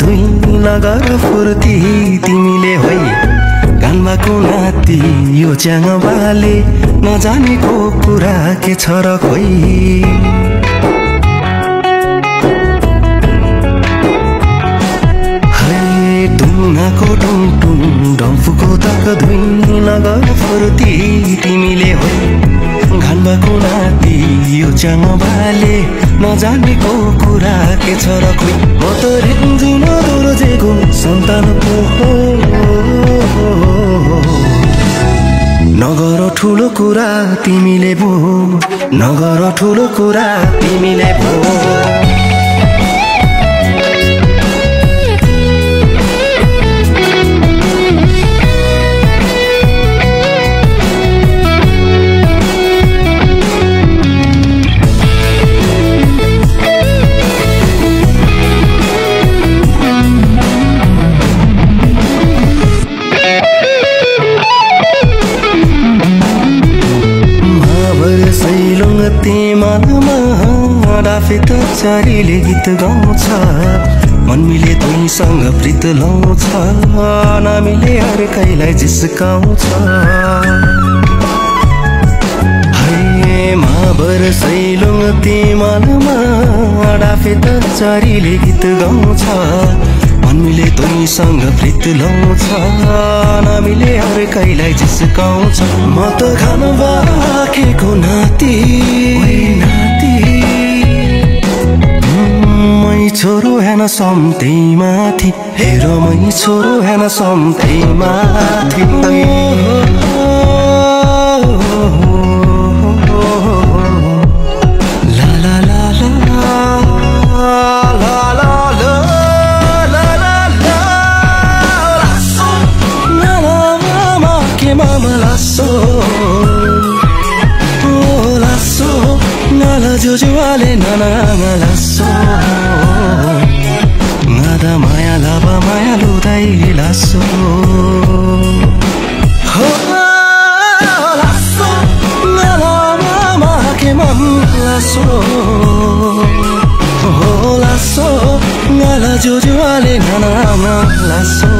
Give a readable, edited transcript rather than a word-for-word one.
धुई नगर फुर्ती तिमीले होइ कानबाको नाति यो च्याङबाले नजानेको कुरा के छ र खोइ टुङनाको टुङटुङ डम्फुको तक धुई नगर फुर्ती तिमीले होइ घानबाको नाति यो च्याङबाले नजानेको कुरा के छ र खोइ म त रिन्जु नदोर्जेको सन्तान पो हो नगर ठुलो कुरा तिमीले भो नगर ठुलो कुरा तिमीले भो डाफे त चारीले गीत गाउँछ मन मिले तुईसँग प्रीत लाउँछ नमिले अर्कैलाई जिस्काउँछ है महाबर सैलुङ तिमालमा डाफे त चारीले गीत गाउँछ मन मिले तुईसँग प्रीत लाउँछ नमिले अर्कैलाई जिस्काउँछ म त खान बाखेको नाति छोरो हेन सम्ते माथि हेर मै छोरो हेन सम्ते माथि ला ला ला ला के मामा लासो लासो नाला जोजुवाले नाना लासो Nada maya lava maya ludai lasso lasso nada mama ke mam lasso lasso ngala jojo ale nana lasso